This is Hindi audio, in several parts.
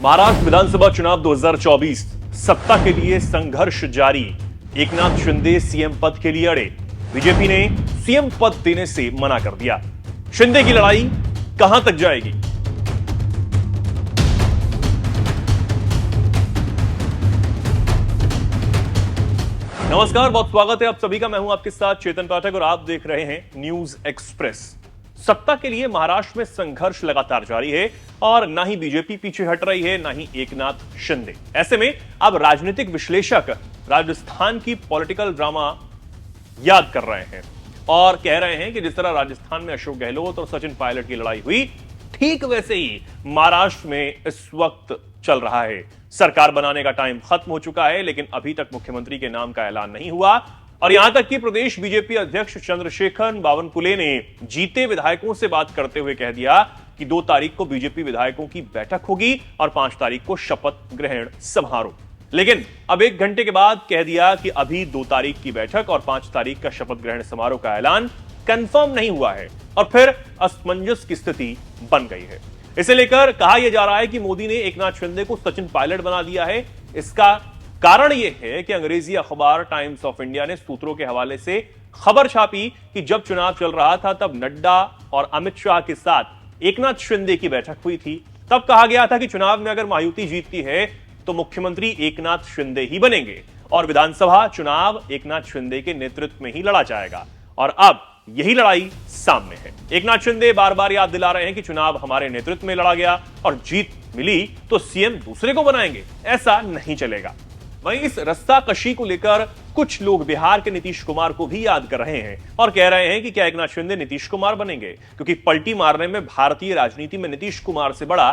महाराष्ट्र विधानसभा चुनाव 2024 सत्ता के लिए संघर्ष जारी। एकनाथ शिंदे सीएम पद के लिए अड़े। बीजेपी ने सीएम पद देने से मना कर दिया। शिंदे की लड़ाई कहां तक जाएगी? नमस्कार, बहुत स्वागत है आप सभी का। मैं हूं आपके साथ चेतन पाठक और आप देख रहे हैं न्यूज एक्सप्रेस। सत्ता के लिए महाराष्ट्र में संघर्ष लगातार जारी है और ना ही बीजेपी पीछे हट रही है, ना ही एकनाथ शिंदे। ऐसे में अब राजनीतिक विश्लेषक राजस्थान की पॉलिटिकल ड्रामा याद कर रहे हैं और कह रहे हैं कि जिस तरह राजस्थान में अशोक गहलोत और सचिन पायलट की लड़ाई हुई, ठीक वैसे ही महाराष्ट्र में इस वक्त चल रहा है। सरकार बनाने का टाइम खत्म हो चुका है, लेकिन अभी तक मुख्यमंत्री के नाम का ऐलान नहीं हुआ और यहां तक कि प्रदेश बीजेपी अध्यक्ष चंद्रशेखर बावनकुले ने जीते विधायकों से बात करते हुए कह दिया कि 2 तारीख को बीजेपी विधायकों की बैठक होगी और 5 तारीख को शपथ ग्रहण समारोह। लेकिन अब 1 घंटे के बाद कह दिया कि अभी 2 तारीख की बैठक और 5 तारीख का शपथ ग्रहण समारोह का ऐलान कंफर्म नहीं हुआ है और फिर असमंजस की स्थिति बन गई है। इसे लेकर कहा यह जा रहा है कि मोदी ने एकनाथ शिंदे को सचिन पायलट बना दिया है। इसका कारण यह है कि अंग्रेजी अखबार टाइम्स ऑफ इंडिया ने सूत्रों के हवाले से खबर छापी कि जब चुनाव चल रहा था तब नड्डा और अमित शाह के साथ एकनाथ शिंदे की बैठक हुई थी। तब कहा गया था कि चुनाव में अगर महायुति जीतती है तो मुख्यमंत्री एकनाथ शिंदे ही बनेंगे और विधानसभा चुनाव एकनाथ शिंदे के नेतृत्व में ही लड़ा जाएगा। और अब यही लड़ाई सामने है। एकनाथ शिंदे बार बार याद दिला रहे हैं कि चुनाव हमारे नेतृत्व में लड़ा गया और जीत मिली तो सीएम दूसरे को बनाएंगे, ऐसा नहीं चलेगा। वहीं इस रस्साकशी को लेकर कुछ लोग बिहार के नीतीश कुमार को भी याद कर रहे हैं और कह रहे हैं कि क्या एकनाथ शिंदे नीतीश कुमार बनेंगे, क्योंकि पलटी मारने में भारतीय राजनीति में नीतीश कुमार से बड़ा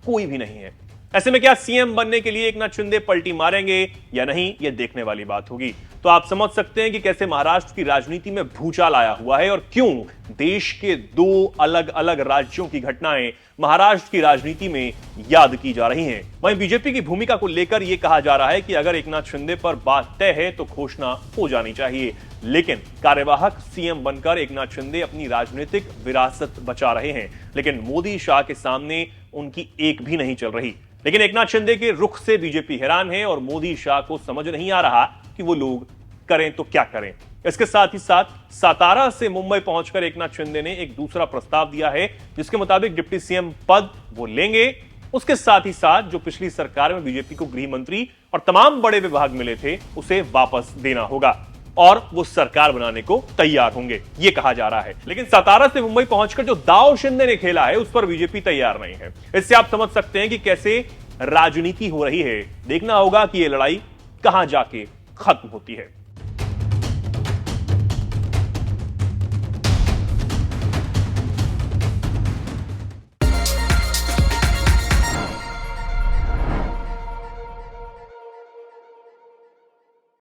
कोई भी नहीं है। ऐसे में क्या सीएम बनने के लिए एकनाथ शिंदे पलटी मारेंगे या नहीं, यह देखने वाली बात होगी। तो आप समझ सकते हैं कि कैसे महाराष्ट्र की राजनीति में भूचाल आया हुआ है और क्यों देश के 2 अलग अलग राज्यों की घटनाएं महाराष्ट्र की राजनीति में याद की जा रही हैं। वहीं बीजेपी की भूमिका को लेकर यह कहा जा रहा है कि अगर एकनाथ शिंदे पर बात तय है तो घोषणा हो जानी चाहिए, लेकिन कार्यवाहक सीएम बनकर एकनाथ शिंदे अपनी राजनीतिक विरासत बचा रहे हैं। लेकिन मोदी शाह के सामने उनकी एक भी नहीं चल रही। लेकिन एकनाथ शिंदे के रुख से बीजेपी हैरान है और मोदी शाह को समझ नहीं आ रहा कि वो लोग करें तो क्या करें। इसके साथ ही साथ सातारा से मुंबई पहुंचकर एकनाथ शिंदे ने एक दूसरा प्रस्ताव दिया है, जिसके मुताबिक डिप्टी सीएम पद वो लेंगे। उसके साथ ही साथ जो पिछली सरकार में बीजेपी को गृह मंत्री और तमाम बड़े विभाग मिले थे उसे वापस देना होगा और वो सरकार बनाने को तैयार होंगे, ये कहा जा रहा है। लेकिन सातारा से मुंबई पहुंचकर जो दांव शिंदे ने खेला है उस पर बीजेपी तैयार नहीं है। इससे आप समझ सकते हैं कि कैसे राजनीति हो रही है। देखना होगा कि ये लड़ाई कहां जाके खत्म होती है।